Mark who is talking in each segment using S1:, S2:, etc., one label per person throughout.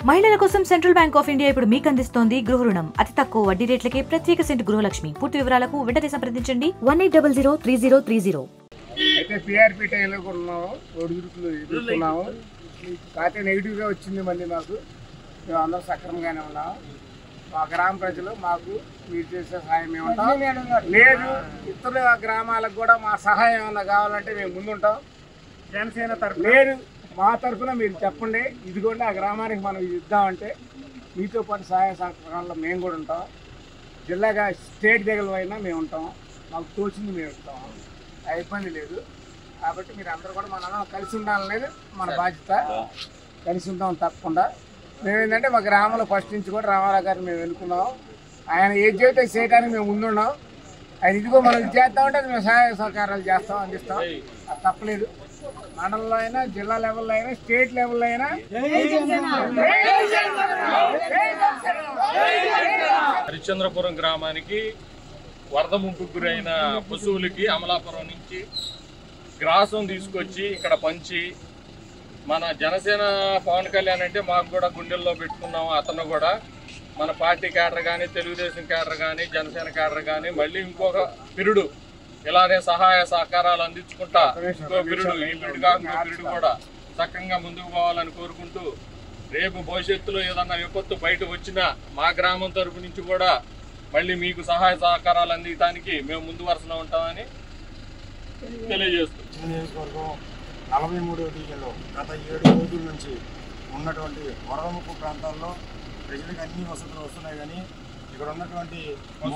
S1: మహిళల కోసం central bank of India ఇప్పుడు మీకు అందిస్తోంది గృహ రుణం. అతి తక్కువ వడ్డీ రేట్లకే ప్రత్యేక సెంటు గృహలక్ష్మి. పూర్తి వివరాలకు వెంటనే సంప్రదించండి 18003030.
S2: అయితే పిఆర్పి టైంలో కొన్నాము, ఒడిదుడుకులు ఎదుర్కొన్నాము. కాకపోతే నెగిటివ్గా వచ్చింది మళ్ళీ మాకు. మేము అందరం సక్రమంగానే ఉన్నాము. మా గ్రామ ప్రజలు మాకు మీరు చేసే సహాయం ఏమంటాం లేదు. ఇతర గ్రామాలకు కూడా మా సహాయం ఏమన్నా కావాలంటే మేము ముందుంటాం. జనసేన తరఫు లేదు, మా తరఫున మీరు చెప్పండి, ఇదిగోండి ఆ గ్రామానికి మనం ఇది ఇద్దామంటే మీతో పాటు సహాయ సహకారాల్లో మేము కూడా ఉంటాం. జిల్లాగా స్టేట్ దగ్గర అయినా మేము ఉంటాం. మాకు తోచింది మేము ఇస్తాం, ఆ ఇబ్బంది లేదు. కాబట్టి మీరు అందరూ కూడా మన కలిసి ఉండాలనేది మన బాధ్యత. కలిసి ఉంటాం తప్పకుండా. మేమేంటంటే మా గ్రామంలో ఫస్ట్ నుంచి కూడా రామారావు గారిని మేము ఎన్నుకున్నాం. ఆయన ఏది చెబితే చేయడానికి మేము ముందున్నాం. ఆయన ఇదిగో మనం ఇది చేస్తామంటే అది మేము సహాయ సహకారాలు చేస్తాం, అందిస్తాం. అది తప్పలేదు. మండలంలో అయినా, జిల్లా లెవెల్లో అయినా, స్టేట్ లెవెల్లో అయినా.
S3: హరిశ్చంద్రపురం గ్రామానికి వరద ముంపుకు గురైన పశువులకి అమలాపురం నుంచి గ్రాసం తీసుకొచ్చి ఇక్కడ పంచి, మన జనసేన పవన్ కళ్యాణ్ అంటే మాకు కూడా గుండెల్లో పెట్టుకున్నాము. అతను కూడా మన పార్టీ క్యాడర్ కానీ, తెలుగుదేశం క్యాడర్ కానీ, జనసేన క్యాడర్ కానీ మళ్ళీ ఇంకొక పిరుడు ఇలానే సహాయ సహకారాలు అందించుకుంటా ఇంకో పిరుడు, ఈ పిరుడు కాకుండా పిరుడు కూడా చక్కగా ముందుకు పోవాలని కోరుకుంటూ, రేపు భవిష్యత్తులో ఏదన్నా విపత్తు బయట వచ్చినా మా గ్రామం తరపు నుంచి కూడా మళ్ళీ మీకు సహాయ సహకారాలు అందించడానికి మేము ముందు వరుసలో ఉంటామని తెలియజేస్తాం.
S4: నియోజకవర్గం 43వ డివిజన్లో గత 7 రోజుల నుంచి ఉన్నటువంటి వరద ముప్పు ప్రాంతాల్లో ప్రజలకు అన్ని వసతులు వస్తున్నాయి. కానీ ఇక్కడ ఉన్నటువంటి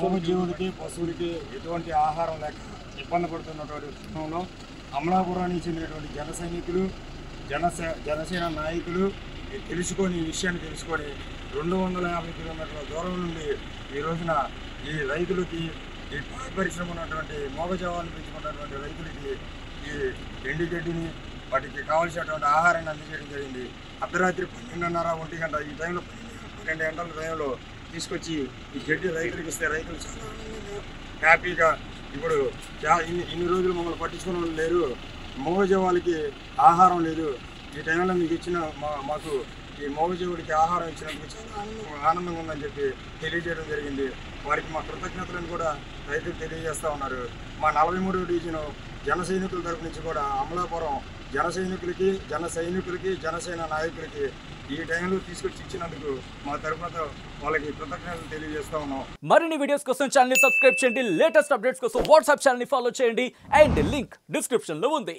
S4: మూగజీవులకి, పశువులకి ఎటువంటి ఆహారం లేక ఇబ్బంది పడుతున్నటువంటి సమయంలో అమలాపురానికి చెందినటువంటి జన సైనికులు, జనసేన నాయకులు ఈ విషయాన్ని తెలుసుకొని 250 కిలోమీటర్ల దూరం నుండి ఈ రోజున ఈ రైతులకి, ఈ పాడి పరిశ్రమ ఉన్నటువంటి మోగజావాలను పెంచుకున్నటువంటి రైతులకి ఈ ఎండు గడ్డిని, వాటికి కావాల్సినటువంటి ఆహారాన్ని అందజేయడం జరిగింది. అర్ధరాత్రి 12:30, 1 గంట ఈ టైంలో 12 గంటల టైంలో తీసుకొచ్చి ఈ గడ్డి రైతులకు ఇస్తే రైతులు చాలా హ్యాపీగా ఇప్పుడు ఇన్ని రోజులు మమ్మల్ని పట్టించుకునే వాళ్ళు లేరు, మోగజీవాలకి ఆహారం లేదు, ఈ టైంలో మీకు ఇచ్చిన మాకు ఈ మోగజీవుడికి ఆహారం ఇచ్చినందుకు చాలా ఆనందంగా ఉందని చెప్పి తెలియజేయడం జరిగింది. వారికి మా కృతజ్ఞతలను కూడా రైతులు తెలియజేస్తూ ఉన్నారు. మా 43వ డివిజన్ జన సైనికుల తరపు నుంచి కూడా అమలాపురం జన సైనికులకి, జనసేన నాయకులకి ఈ టైంలో తీసుకొచ్చి ఇచ్చినందుకు మా తరపున వాళ్ళకి కృతజ్ఞతలు తెలియజేస్తా ఉన్నాం.
S5: మరిన్ని వీడియోస్ కోసం ఛానల్ ని సబ్స్క్రైబ్ చేయండి. లేటెస్ట్ అప్డేట్స్ కోసం వాట్సాప్ ఛానల్ ని ఫాలో చేయండి. అండ్ లింక్ డిస్క్రిప్షన్ లో ఉంది.